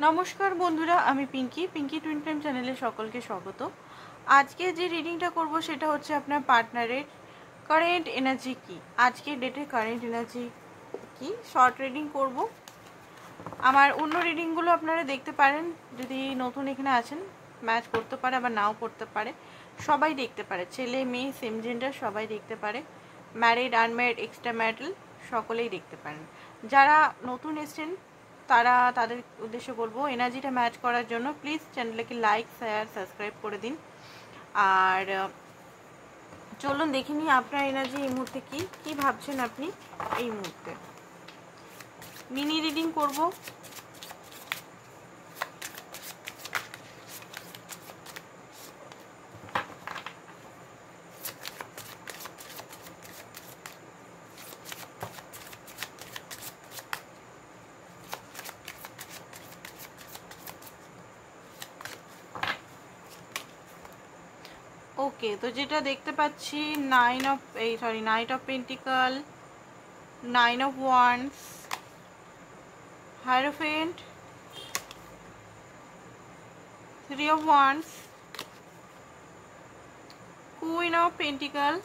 নমস্কার বন্ধুরা, আমি পিঙ্কি টুইন টাইম চ্যানেলে সকলকে স্বাগত। আজকে যে রিডিংটা করব সেটা হচ্ছে আপনার পার্টনারের কারেন্ট এনার্জি কি, আজকের ডেটে কারেন্ট এনার্জি কি। শর্ট রিডিং করব। আমার অন্য রিডিংগুলো আপনারা দেখতে পারেন, যদি নতুন এখানে আছেন ম্যাচ করতে পারে আবার নাও করতে পারে, সবাই দেখতে পারে, ছেলে মেয়ে সেম জেন্ডার সবাই দেখতে পারে, ম্যারিড আনম্যারিড এক্সট্রা ম্যারিটাল সকলেই দেখতে পারেন। যারা নতুন এসছেন তাদের উদ্দেশ্যে বলবো, এনার্জিটা ম্যাচ করার জন্য প্লিজ চ্যানেলকে লাইক শেয়ার সাবস্ক্রাইব করে দিন। আর চলুন দেখে নিই আপনার এনার্জি এই মুহূর্তে কি ভাবছেন আপনি এই মুহূর্তে। মিনি রিডিং করব। ওকে, তো যেটা দেখতে পাচ্ছি night of pentacle, 9 of wands, Hierophant, 3 of wands, Queen of Pentacle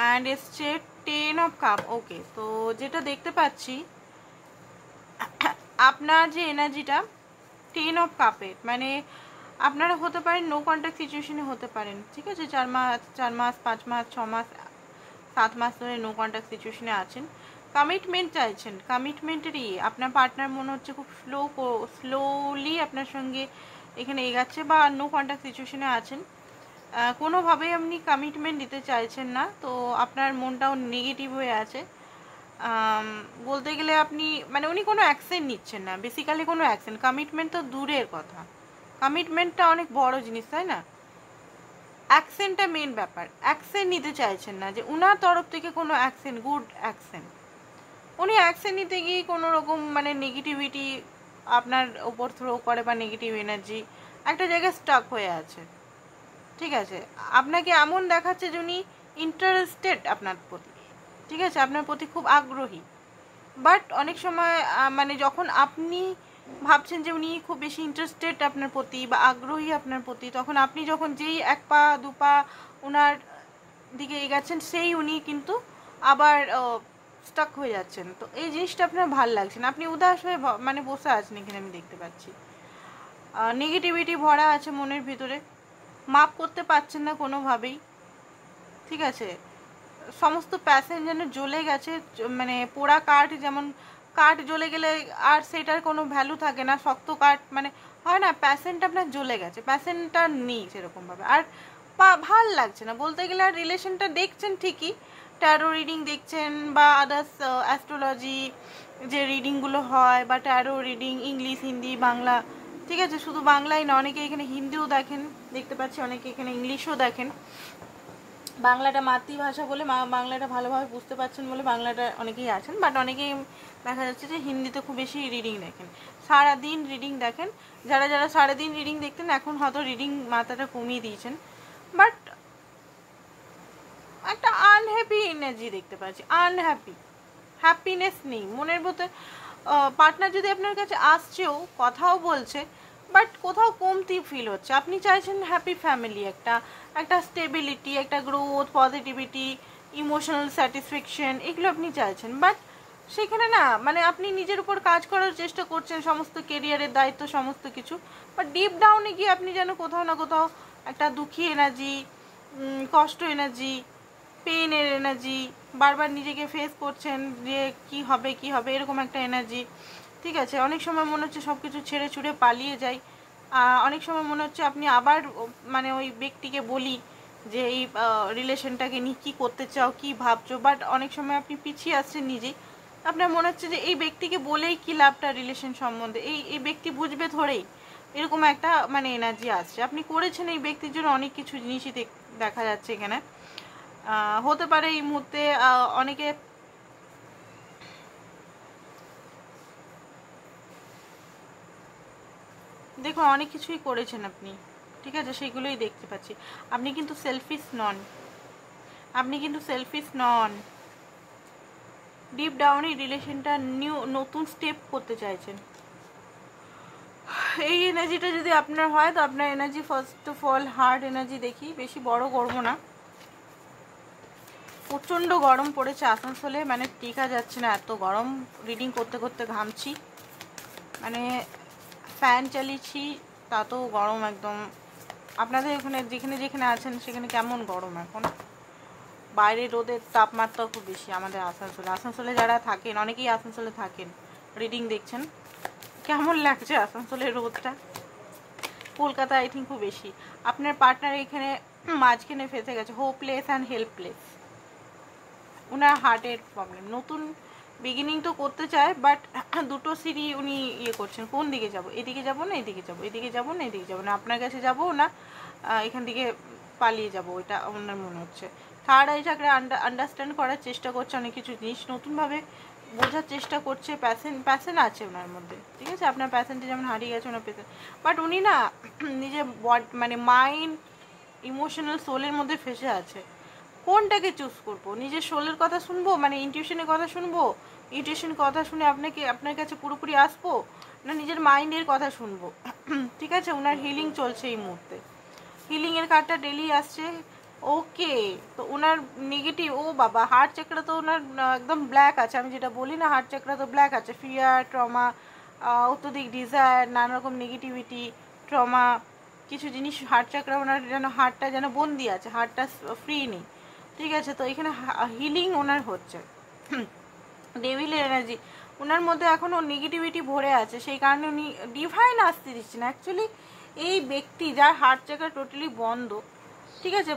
and এসছে 10 of cup। ওকে, তো যেটা দেখতে পাচ্ছি আপনার যে এনার্জিটা 10 of কাপের, মানে আপনারা হতে পারেন নো কন্ট্যাক্ট সিচুয়েশনে হতে পারেন, ঠিক আছে, 4 মাস 5 মাস 6 মাস 7 মাস ধরে নো কন্ট্যাক্ট সিচুয়েশনে আছেন, কমিটমেন্ট চাইছেন। কমিটমেন্টেরই আপনার পার্টনার মনে হচ্ছে খুব স্লোলি আপনার সঙ্গে এখানে এগাচ্ছে, বা নো কন্ট্যাক্ট সিচুয়েশনে আছেন, কোনোভাবেই আপনি কমিটমেন্ট দিতে চাইছেন না, তো আপনার মনটাও নেগেটিভ হয়ে আছে। বলতে গেলে আপনি মানে উনি কোনো অ্যাকশন নিচ্ছেন না, বেসিক্যালি কোনো অ্যাকশন, কমিটমেন্ট তো দূরের কথা, কমিটমেন্টটা অনেক বড় জিনিস, তাই না, অ্যাকশনটা মেন ব্যাপার। অ্যাকশন নিতে চাইছেন না, যে উনার তরফ থেকে কোনো অ্যাকশন, গুড অ্যাকশন, উনি অ্যাকশন নিতে গিয়ে কোনো রকম মানে নেগেটিভিটি আপনার ওপর থ্রো করে, বা নেগেটিভ এনার্জি একটা জায়গায় স্টাক হয়ে আছে, ঠিক আছে। আপনাকে এমন দেখাচ্ছে যে উনি ইন্টারেস্টেড আপনার প্রতি, ঠিক আছে, আপনার প্রতি খুব আগ্রহী, বাট অনেক সময় মানে যখন আপনি ভাবছেন যে উনি খুব বেশি ইন্টারেস্টেড আপনার প্রতি বা আগ্রহী আপনার প্রতি, তখন আপনি যখন যেই 1 পা 2 পা ওনার দিকে এগাচ্ছেন, সেই উনি কিন্তু আবার স্টাক হয়ে যাচ্ছেন। তো এই জিনিসটা আপনার ভাল লাগছে না, আপনি উদাস হয়ে মানে বসে আছেন এখানে, আমি দেখতে পাচ্ছি নেগেটিভিটি ভরা আছে মনের ভিতরে, মাপ করতে পারছেন না কোনোভাবেই, ঠিক আছে, সমস্ত প্যাশন যেন জ্বলে গেছে, মানে পোড়া কাঠ, যেমন কাঠ জ্বলে গেলে আর সেটার কোনো ভ্যালু থাকে না, শক্ত কাঠ মানে হয় না, প্যাশনটা আপনার জ্বলে গেছে, প্যাশনটা নেই সেরকমভাবে, আর ভাল লাগছে না বলতে গেলে। আর রিলেশনটা দেখছেন ঠিকই, ট্যারো রিডিং দেখছেন বা আদার্স অ্যাস্ট্রোলজি যে রিডিংগুলো হয়, বা taro reading English Hindi Bangla, ঠিক আছে, শুধু বাংলাই না, অনেকে এখানে হিন্দিও দেখেন, দেখতে পাচ্ছি অনেকে এখানে ইংলিশও দেখেন, বাংলাটা মাতৃভাষা বলে বাংলাটা ভালোভাবে বুঝতে পারছেন বলে বাংলাটা অনেকেই আছেন, বাট অনেকেই দেখা যাচ্ছে যে হিন্দিতে খুব বেশি রিডিং দেখেন, সারাদিন রিডিং দেখেন। যারা যারা সারাদিন রিডিং দেখতেন এখন হয়তো রিডিং মাত্রাটা কমিয়ে দিয়েছেন, বাট একটা আনহ্যাপি এনার্জি দেখতে পাচ্ছি, হ্যাপিনেস নেই মনের মধ্যে। পার্টনার যদি আপনার কাছে আসছেও, কথাও বলছে, বাট কোথাও কমতি ফিল হচ্ছে। আপনি চাইছেন হ্যাপি ফ্যামিলি, একটা স্টেবিলিটি, একটা গ্রোথ, পজিটিভিটি, ইমোশনাল স্যাটিসফ্যাকশন, এগুলো আপনি চাইছেন, বাট সেখানে না, মানে আপনি নিজের উপর কাজ করার চেষ্টা করছেন, সমস্ত কেরিয়ারের দায়িত্ব সমস্ত কিছু, বাট ডিপ ডাউনে গিয়ে আপনি যেন কোথাও না কোথাও একটা দুঃখী এনার্জি, কষ্ট এনার্জি, পেনের এনার্জি, বারবার নিজেকে ফেস করছেন যে কি হবে এরকম একটা এনার্জি, ঠিক আছে। অনেক সময় মনে হচ্ছে সব কিছু ছেড়ে ছুড়ে পালিয়ে যাই, অনেক সময় মনে হচ্ছে আপনি আবার মানে ওই ব্যক্তিকে বলি যে এই রিলেশনটাকে নিয়ে কী করতে চাও, কী ভাবছো, বাট অনেক সময় আপনি পিছিয়ে আসছেন নিজেই, আপনার মনে হচ্ছে যে এই ব্যক্তিকে বলেই কী লাভটা রিলেশন সম্বন্ধে, এই ব্যক্তি বুঝবে ধরেই, এরকম একটা মানে এনার্জি আসছে। আপনি করেছেন এই ব্যক্তির জন্য অনেক কিছু জিনিসই দেখা যাচ্ছে এখানে, হতে পারে এই মুহূর্তে অনেকে দেখো অনেক কিছুই করেছেন আপনি, ঠিক আছে, সেগুলোই দেখতে পাচ্ছি। আপনি কিন্তু সেলফিশ নন, ডিপ ডাউনে রিলেশনটা নতুন স্টেপ করতে চাইছেন। এই এনার্জিটা যদি আপনার হয় তো আপনার energy first of all hard energy দেখি, বেশি বড় করবো না। প্রচণ্ড গরম পড়েছে আসানসোলে, মানে টিকা যাচ্ছে না, এত গরম। রিডিং করতে করতে ঘামছি, মানে ফ্যান চালিয়েছি তাতেও গরম একদম। আপনাদের ওখানে যেখানে যেখানে আছেন সেখানে কেমন গরম এখন? বাইরে রোদের তাপমাত্রা খুব বেশি আমাদের আসানসোলে যারা থাকেন, অনেকেই আসানসোলে থাকেন, রিডিং দেখছেন, কেমন লাগছে আসানসোলের রোদটা? কলকাতা আই থিঙ্ক খুব বেশি। আপনার পার্টনার এখানে মাঝখানে ফেসে গেছে, হোপলেস অ্যান্ড হেল্পলেস। ওনার হার্টের প্রবলেম, নতুন বিগিনিং তো করতে চায়, বাট দুটো সিঁড়ি উনি ইয়ে করছেন, কোন দিকে যাব, এদিকে যাব না এদিকে যাব, এদিকে যাব না এদিকে যাব না, আপনার কাছে যাব না এখান থেকে পালিয়ে যাব, ওইটা ওনার মনে হচ্ছে। থার্ড আই চাকরি আন্ডারস্ট্যান্ড করার চেষ্টা করছে, অনেক কিছু জিনিস নতুনভাবে বোঝার চেষ্টা করছে। প্যাশন আছে ওনার মধ্যে, ঠিক আছে? আপনার প্যাশনটা যেমন হারিয়ে গেছে ওনার প্যাশন, বাট উনি না নিজের মানে মাইন্ড, ইমোশনাল, সোলের মধ্যে ফেসে আছে। কোনটাকে চুজ করবো? নিজের সোলের কথা শুনবো, মানে ইনটিউশনের কথা শুনবো, ইনটিউশন কথা শুনে আপনার কাছে পুরোপুরি আসবো, না নিজের মাইন্ডের কথা শুনবো? ঠিক আছে, ওনার হিলিং চলছে এই মুহূর্তে, হিলিংয়ের কার্ডটা ডেলি আসছে। ওকে, তো ওনার নেগেটিভ, ও বাবা, হার্ট চাকরা তো ওনার একদম ব্ল্যাক আছে। আমি যেটা বলি না, হার্ট চাকরা তো ব্ল্যাক আছে। ফিয়ার, ট্রমা, অত্যধিক ডিজায়ার, নানা রকম নেগেটিভিটি, ট্রমা, কিছু জিনিস হার্ট চাকরা ওনার যেন, হার্টটা যেন বন্দি আছে, হার্টটা ফ্রি নেই, ঠিক আছে? তো এখানে হিলিং ওনার হচ্ছে। ডেভিলের এনার্জি ওনার মধ্যে এখনও নেগেটিভিটি ভরে আছে, সেই কারণে উনি ডিভাইন আসতে দিচ্ছেন। অ্যাকচুয়ালি এই ব্যক্তি যার হার্ট চাকরা টোটালি বন্ধ, ঠিক আছে,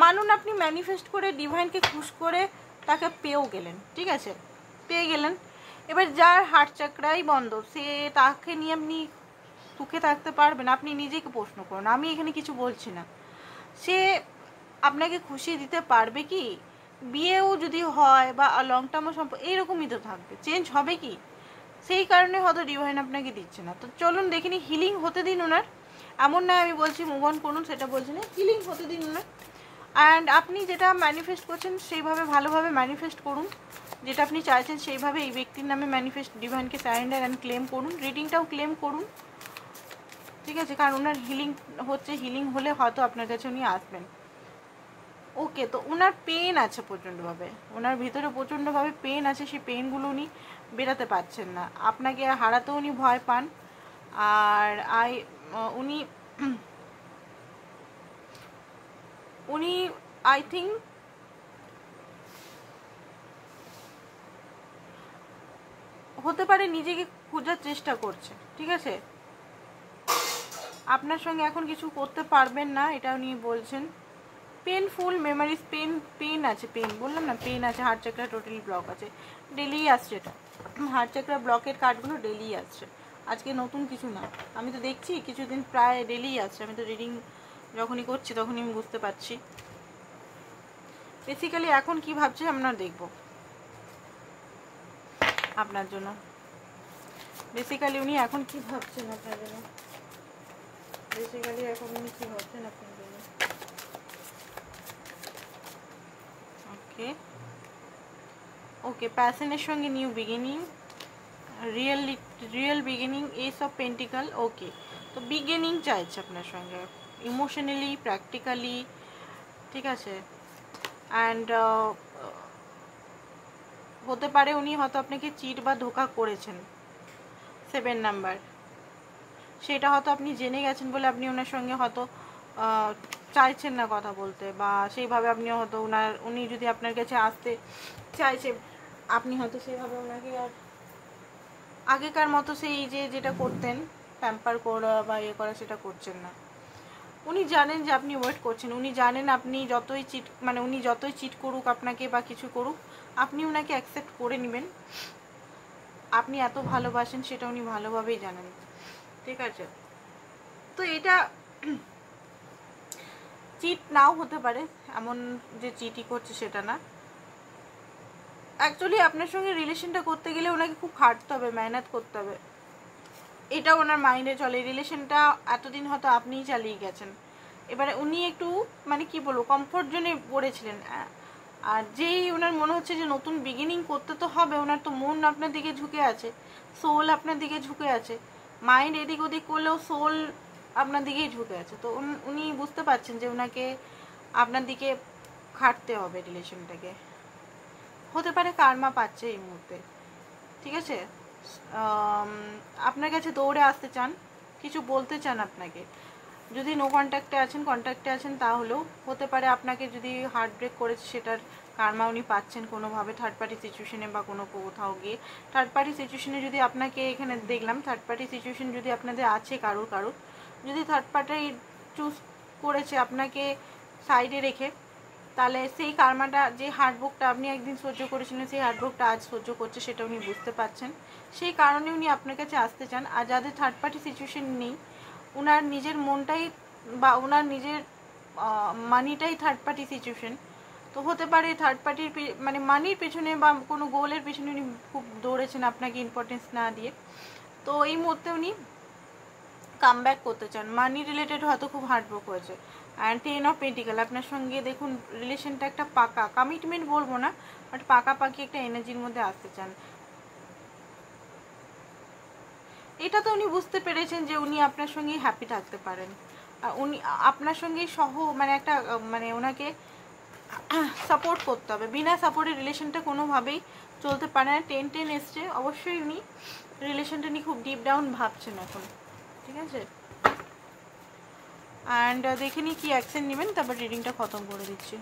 মানুন আপনি ম্যানিফেস্ট করে ডিভাইনকে খুশ করে তাকে পেয়েও গেলেন, ঠিক আছে, পেয়ে গেলেন। এবার যার হার্ট চাকরাই বন্ধ, সে তাকে নিয়ে আপনি সুখে থাকতে পারবেন? আপনি নিজেকে প্রশ্ন করুন, আমি এখানে কিছু বলছি না। সে আপনাকে খুশি দিতে পারবে কি? বিয়েও যদি হয় বা লং টার্মও সম্পর্ক এইরকমই তো থাকবে, চেঞ্জ হবে কি? সেই কারণে হয়তো ডিভাইন আপনাকে দিচ্ছে না। তো চলুন দেখিনি, হিলিং হতে দিন ওনার। এমন নয় আমি বলছি মুভ অন করুন, সেটা বলছি না, হিলিং হতে দিন ওনার। অ্যান্ড আপনি যেটা ম্যানিফেস্ট করছেন সেইভাবে ভালোভাবে ম্যানিফেস্ট করুন, যেটা আপনি চাইছেন সেইভাবে এই ব্যক্তির নামে ম্যানিফেস্ট, ডিভাইনকে সারেন্ডার অ্যান্ড ক্লেম করুন, রিডিংটাও ক্লেম করুন, ঠিক আছে? কারণ ওনার হিলিং হচ্ছে, হিলিং হলে হয়তো আপনার কাছে উনি আসবেন। ওকে, তো ওনার পেন আছে প্রচণ্ডভাবে, ওনার ভিতরে প্রচণ্ডভাবে পেন আছে, সেই পেনগুলো উনি বেরাতে পারছেন না, আপনাকে হারাতেও উনি ভয় পান। আর উনি আই থিঙ্ক হতে পারে নিজেকে খোঁজার চেষ্টা করছে, ঠিক আছে? আপনার সঙ্গে এখন কিছু করতে পারবেন না, এটা উনি বলছেন। পেনফুল মেমোরিজ, পেন আছে, পেন বললাম না, পেন আছে, হার্ট চাকরা টোটালি ব্লক আছে, ডেলি আসছে এটা, হার্ট চাকরা ব্লকের কার্ডগুলো ডেলি আসছে, আজকে নতুন কিছু না। আমি তো দেখছি কিছুদিন প্রায় ডেলি আসছে, আমি তো রিডিং যখনই করছি তখনই আমি বুঝতে পারছি। বেসিক্যালি এখন কি ভাবছে আমরা দেখব আপনার জন্য, বেসিক্যালি উনি এখন কি ভাবছেন আপনার জন্য, বেসিক্যালি এখন উনি কি ভাবছেন আপনার জন্য। ওকে ওকে, প্যাশনের সঙ্গে new beginning, real beginning, ace of pentacle. Okay, তো বিগিনিং চাইছে আপনার সঙ্গে, ইমোশনালি, প্র্যাকটিক্যালি, ঠিক আছে? অ্যান্ড হতে পারে উনি হয়তো আপনাকে চিট বা ধোঁকা করেছেন, 7 নাম্বার, সেটা হয়তো আপনি জেনে গেছেন বলে আপনি ওনার সঙ্গে হয়তো চাইছেন না কথা বলতে, বা সেইভাবে আপনি হয়তো উনি যদি আপনার কাছে আসতে চাইছে, আপনি হয়তো সেইভাবে ওনাকে আর আগেকার মতো সেই যেটা করতেন প্যাম্পার করা বা ইয়ে করা, সেটা করছেন না। উনি জানেন যে আপনি ওয়েট করছেন, উনি জানেন আপনি উনি যতই চিট করুক আপনাকে বা কিছু করুক, আপনি ওনাকে অ্যাকসেপ্ট করে নেবেন। আপনি এত ভালোবাসেন সেটা উনি ভালোভাবেই জানেন, ঠিক আছে? তো এটা চিট নাও হতে পারে, এমন যে চিটই করছে সেটা না। অ্যাকচুয়ালি আপনার সঙ্গে রিলেশনটা করতে গেলে ওনাকে খুব খাটতে হবে, মেহনত করতে হবে, এটা ওনার মাইন্ডে চলে। রিলেশনটা এতদিন হয়তো আপনিই চালিয়ে গেছেন, এবারে উনি একটু মানে কি বলবো, কমফোর্ট জোনে পড়েছিলেন, আর যেই ওনার মনে হচ্ছে যে নতুন বিগিনিং করতে তো হবে, ওনার তো মন আপনার দিকে ঝুঁকে আছে, সোল আপনার দিকে ঝুঁকে আছে, মাইন্ড এদিক ওদিক করলেও সোল আপনার দিকেই ঝুঁকে আছে। তো উনি বুঝতে পারছেন যে ওনাকে আপনার দিকে খাটতে হবে রিলেশনটাকে। হতে পারে কার্মা পাচ্ছে এই মুহূর্তে, ঠিক আছে। আপনার কাছে দৌড়ে আসতে চান, কিছু বলতে চান আপনাকে। যদি নো কন্ট্যাক্টে আছেন তাহলেও হতে পারে আপনাকে যদি হার্ট ব্রেক করেছে সেটার কার্মা উনি পাচ্ছেন কোনোভাবে, থার্ড পার্টি সিচুয়েশনে বা কোথাও গিয়ে। থার্ড পার্টি সিচুয়েশনে যদি আপনাকে এখানে দেখলাম, থার্ড পার্টি সিচুয়েশন যদি আপনাদের আছে কারোর যদি থার্ড পার্টি চুজ করেছে আপনাকে সাইডে রেখে, তাহলে সেই কার্মাটা, যে হার্টব্রেকটা আপনি একদিন সহ্য করেছিলেন, সেই হার্টব্রেকটা আজ সহ্য করছে, সেটা উনি বুঝতে পারছেন। সেই কারণে উনি আপনার কাছে আসতে চান। আর যাদের থার্ড পার্টি সিচুয়েশন নেই, ওনার নিজের মনটাই বা ওনার নিজের মানিটাই থার্ড পার্টি সিচুয়েশন, তো হতে পারে থার্ড পার্টির মানে মানির পেছনে বা কোনো গোলের পেছনে উনি খুব দৌড়েছেন আপনাকে ইম্পর্টেন্স না দিয়ে। তো এই মুহূর্তে উনি কাম ব্যাক করতে চান, মানি রিলেটেড হয়তো খুব হার্টব্রেক হয়েছে। অ্যান্ড 10 অফ পেন্টিকেল, আপনার সঙ্গে দেখুন রিলেশনটা একটা পাকা, কমিটমেন্ট বলবো না, বাট পাকাপাকি একটা এনার্জির মধ্যে আসতে চান। এটা তো উনি বুঝতে পেরেছেন যে উনি আপনার সঙ্গেই হ্যাপি থাকতে পারেন, উনি আপনার সঙ্গেই মানে একটা মানে ওনাকে সাপোর্ট করতে হবে, বিনা সাপোর্টে রিলেশনটা কোনোভাবেই চলতে পারে না। 10-10 এসছে, অবশ্যই উনি রিলেশনটা নিয়ে খুব ডিপ ডাউন ভাবছেন এখন, ঠিক আছে। অ্যান্ড দেখে নিই কী অ্যাকশন নেবেন, তারপর রিডিংটা খতম করে দিচ্ছি।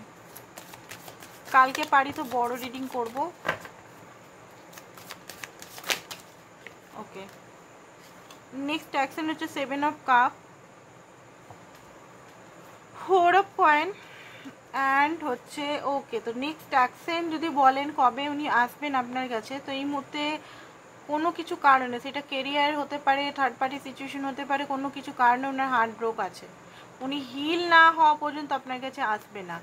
কালকে পারি তো বড় রিডিং করব। ওকে, নেক্সট অ্যাকশন হচ্ছে 7 of cup, 4 of coin and হচ্ছে ওকে। তো নেক্সট অ্যাকশন যদি বলেন কবে উনি আসবেন আপনার কাছে, তো এই মুহূর্তে কোনো কিছু কারণে, সেটা কেরিয়ার হতে পারে, থার্ড পার্টি সিচুয়েশন হতে পারে, কোনো কিছু কারণে ওনার হার্ট ব্রেক আছে, উনি হিল না হওয়া পর্যন্ত আপনার কাছে আসবে না।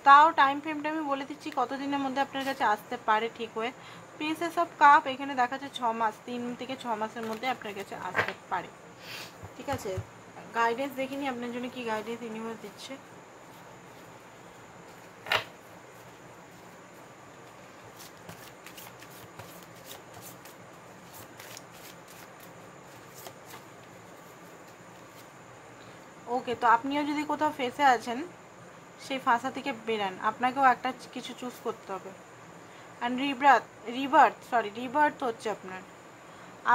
তাও টাইম ফ্রেমটা আমি বলে দিচ্ছি কতদিনের মধ্যে আপনার কাছে আসতে পারে ঠিক হয়ে। প্রিন্সেস অফ কাপ এখানে দেখা যাচ্ছে 6 মাস, 3 থেকে 6 মাসের মধ্যে আপনার কাছে আসতে পারে, ঠিক আছে। গাইডেন্স দেখিনি আপনার জন্য কি গাইডেন্স ইউনিভার্স দিচ্ছে। ওকে, তো আপনিও যদি কোথাও ফেসে আছেন, সেই ফাঁসা থেকে বেরান, আপনাকেও একটা কিছু চুজ করতে হবে। অ্যান্ড রিবার্থ হচ্ছে আপনার,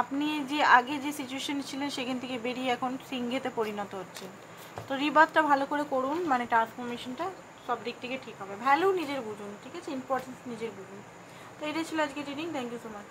আপনি যে আগে যে সিচুয়েশন ছিলেন সেখান থেকে বেরিয়ে এখন সিংহেতে পরিণত হচ্ছে। তো রিবার্থটা ভালো করে করুন, মানে ট্রান্সফরমেশনটা সব দিক থেকে ঠিক হবে। ভ্যালু নিজের বুঝুন, ঠিক আছে, ইম্পর্টেন্স নিজের বুঝুন। তো এটাই ছিল আজকে reading. Thank you so much.